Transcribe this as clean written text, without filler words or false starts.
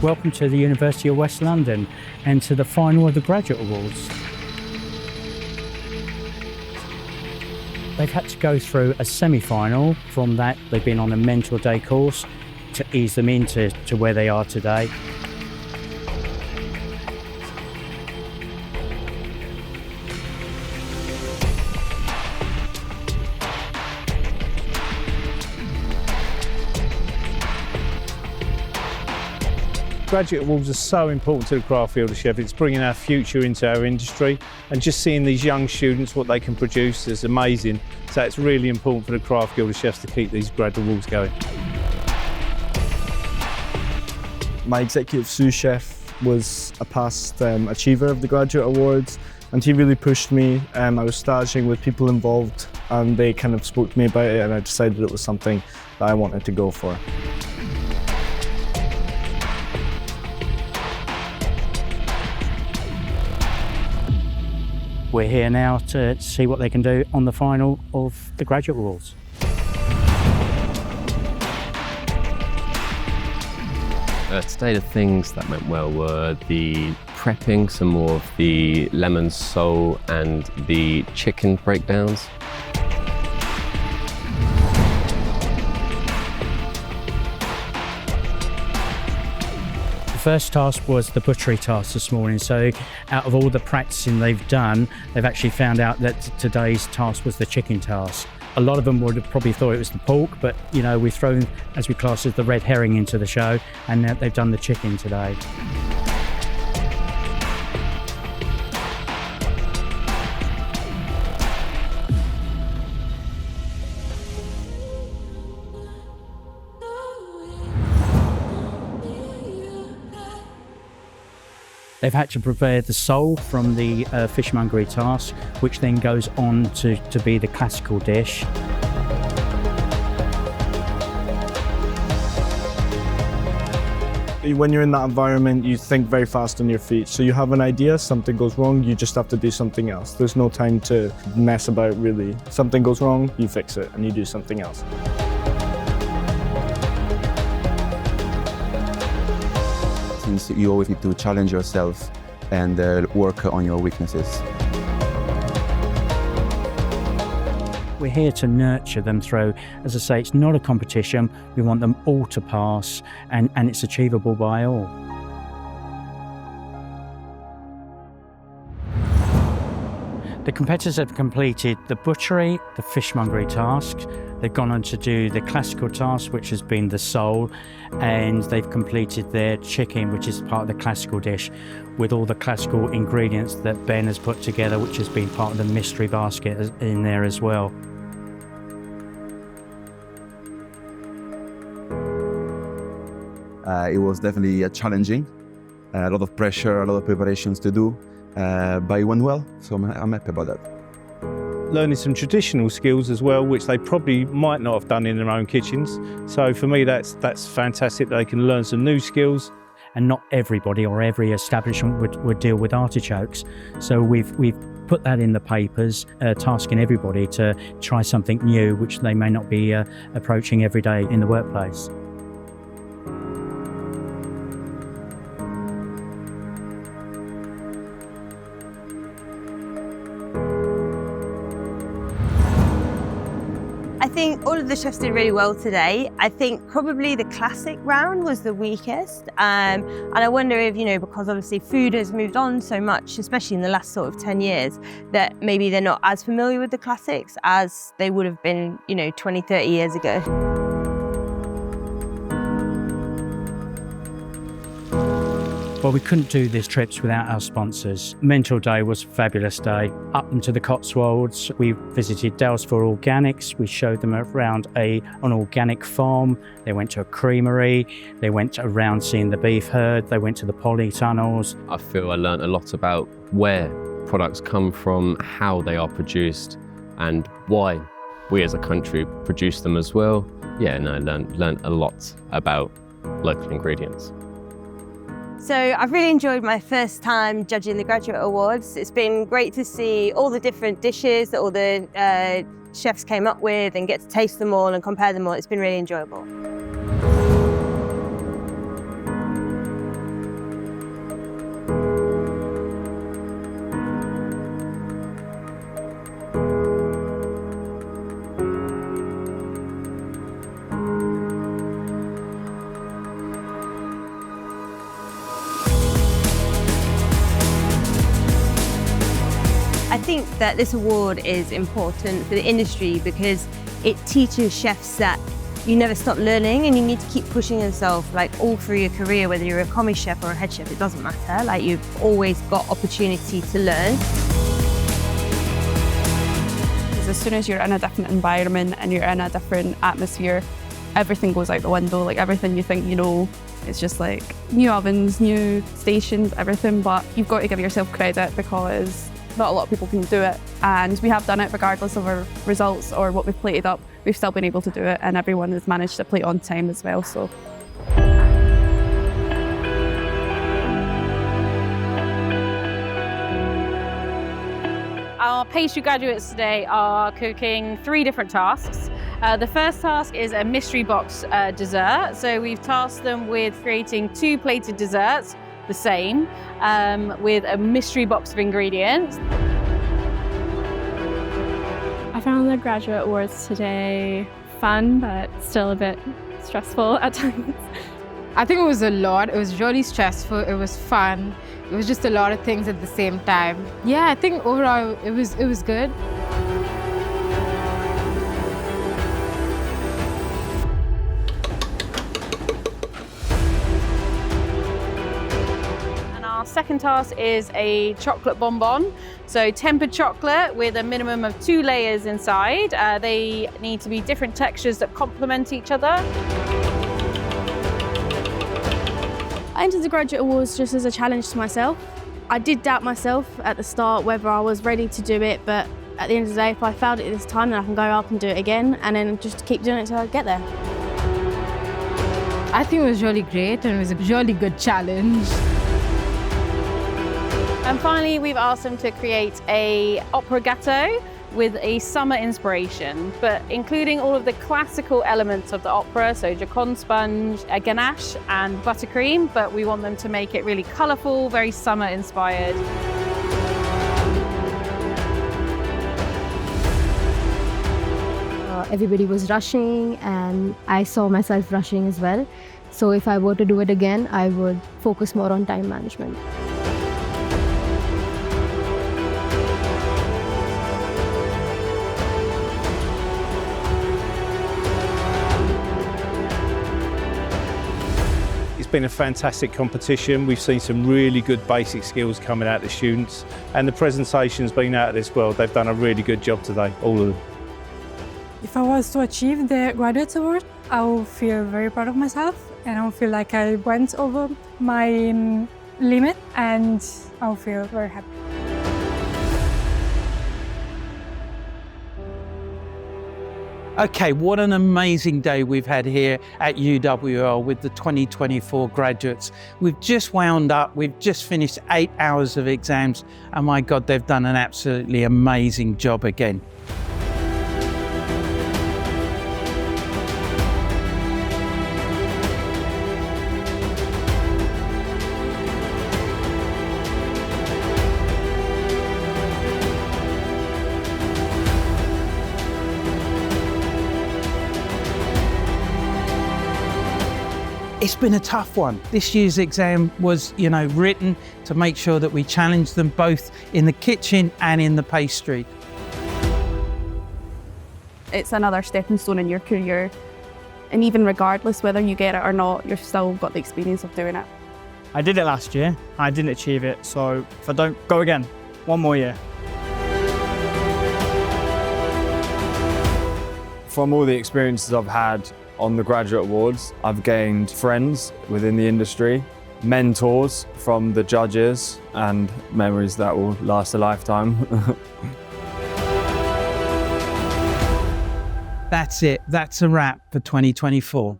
Welcome to the University of West London and to the final of the Graduate Awards. They've had to go through a semi-final. From that, they've been on a mentor day course to ease them into where they are today. Graduate Awards are so important to the craft field of chef. It's bringing our future into our industry, and just seeing these young students, what they can produce, is amazing. So it's really important for the craft guild of chefs to keep these Graduate Awards going. My executive sous chef was a past achiever of the Graduate Awards, and he really pushed me. I was staging with people involved, and they kind of spoke to me about it, and I decided it was something that I wanted to go for. We're here now to see what they can do on the final of the Graduate Awards. Today the things that went well were the prepping, some more of the lemon sole and the chicken breakdowns. The first task was the butchery task this morning, so out of all the practicing they've done, they've actually found out that today's task was the chicken task. A lot of them would have probably thought it was the pork, but you know, we've thrown, as we class as the red herring, into the show, and they've done the chicken today. They've had to prepare the sole from the fishmongery task, which then goes on to be the classical dish. When you're in that environment, you think very fast on your feet. So you have an idea, something goes wrong, you just have to do something else. There's no time to mess about, really. Something goes wrong, you fix it, and you do something else. You always need to challenge yourself and work on your weaknesses. We're here to nurture them through. As I say, it's not a competition. We want them all to pass, and it's achievable by all. The competitors have completed the butchery, the fishmongery task. They've gone on to do the classical task, which has been the sole, and they've completed their chicken, which is part of the classical dish, with all the classical ingredients that Ben has put together, which has been part of the mystery basket in there as well. It was definitely challenging, a lot of pressure, a lot of preparations to do, but it went well, so I'm happy about that. Learning some traditional skills as well, which they probably might not have done in their own kitchens. So for me, that's fantastic that they can learn some new skills. And not everybody or every establishment would deal with artichokes. So we've put that in the papers, tasking everybody to try something new, which they may not be approaching every day in the workplace. I think all of the chefs did really well today. I think probably the classic round was the weakest. And I wonder if, because obviously food has moved on so much, especially in the last sort of 10 years, that maybe they're not as familiar with the classics as they would have been, 20, 30 years ago. Well, we couldn't do these trips without our sponsors. Mentor Day was a fabulous day. Up into the Cotswolds, we visited Dalesford Organics. We showed them around an organic farm. They went to a creamery. They went around seeing the beef herd. They went to the polytunnels. I feel I learnt a lot about where products come from, how they are produced, and why we as a country produce them as well. Yeah, no, I learnt a lot about local ingredients. So I've really enjoyed my first time judging the Graduate Awards. It's been great to see all the different dishes that all the chefs came up with and get to taste them all and compare them all. It's been really enjoyable. that this award is important for the industry because it teaches chefs that you never stop learning and you need to keep pushing yourself like all through your career, whether you're a commis chef or a head chef, it doesn't matter. Like you've always got opportunity to learn. As soon as you're in a different environment and you're in a different atmosphere, everything goes out the window. Like everything you think you know, it's just like new ovens, new stations, everything. But you've got to give yourself credit because not a lot of people can do it. And we have done it regardless of our results or what we've plated up. We've still been able to do it and everyone has managed to plate on time as well. So. Our pastry graduates today are cooking 3 different tasks. The first task is a mystery box dessert. So we've tasked them with creating 2 plated desserts, the same, with a mystery box of ingredients. I found the graduate awards today fun, but still a bit stressful at times. I think it was a lot. It was really stressful. It was fun. It was just a lot of things at the same time. Yeah, I think overall it was good. Our second task is a chocolate bonbon. So tempered chocolate with a minimum of 2 layers inside. They need to be different textures that complement each other. I entered the Graduate Awards just as a challenge to myself. I did doubt myself at the start whether I was ready to do it, but at the end of the day, if I failed it this time, then I can go up and do it again and then just keep doing it until I get there. I think it was really great and it was a really good challenge. And finally, we've asked them to create an opera gâteau with a summer inspiration, but including all of the classical elements of the opera, so Joconde sponge, a ganache and buttercream, but we want them to make it really colourful, very summer inspired. Everybody was rushing and I saw myself rushing as well. So if I were to do it again, I would focus more on time management. It's been a fantastic competition. We've seen some really good basic skills coming out of the students, and the presentation's been out of this world. They've done a really good job today, all of them. If I was to achieve the Graduate Award, I will feel very proud of myself and I will feel like I went over my limit and I will feel very happy. Okay, what an amazing day we've had here at UWL with the 2024 graduates. We've just wound up, we've just finished 8 hours of exams, and my God, they've done an absolutely amazing job again. It's been a tough one. This year's exam was, written to make sure that we challenged them both in the kitchen and in the pastry. It's another stepping stone in your career. And even regardless whether you get it or not, you've still got the experience of doing it. I did it last year. I didn't achieve it. So if I don't go again, one more year. From all the experiences I've had on the Graduate Awards, I've gained friends within the industry, mentors from the judges, and memories that will last a lifetime. That's it. That's a wrap for 2024.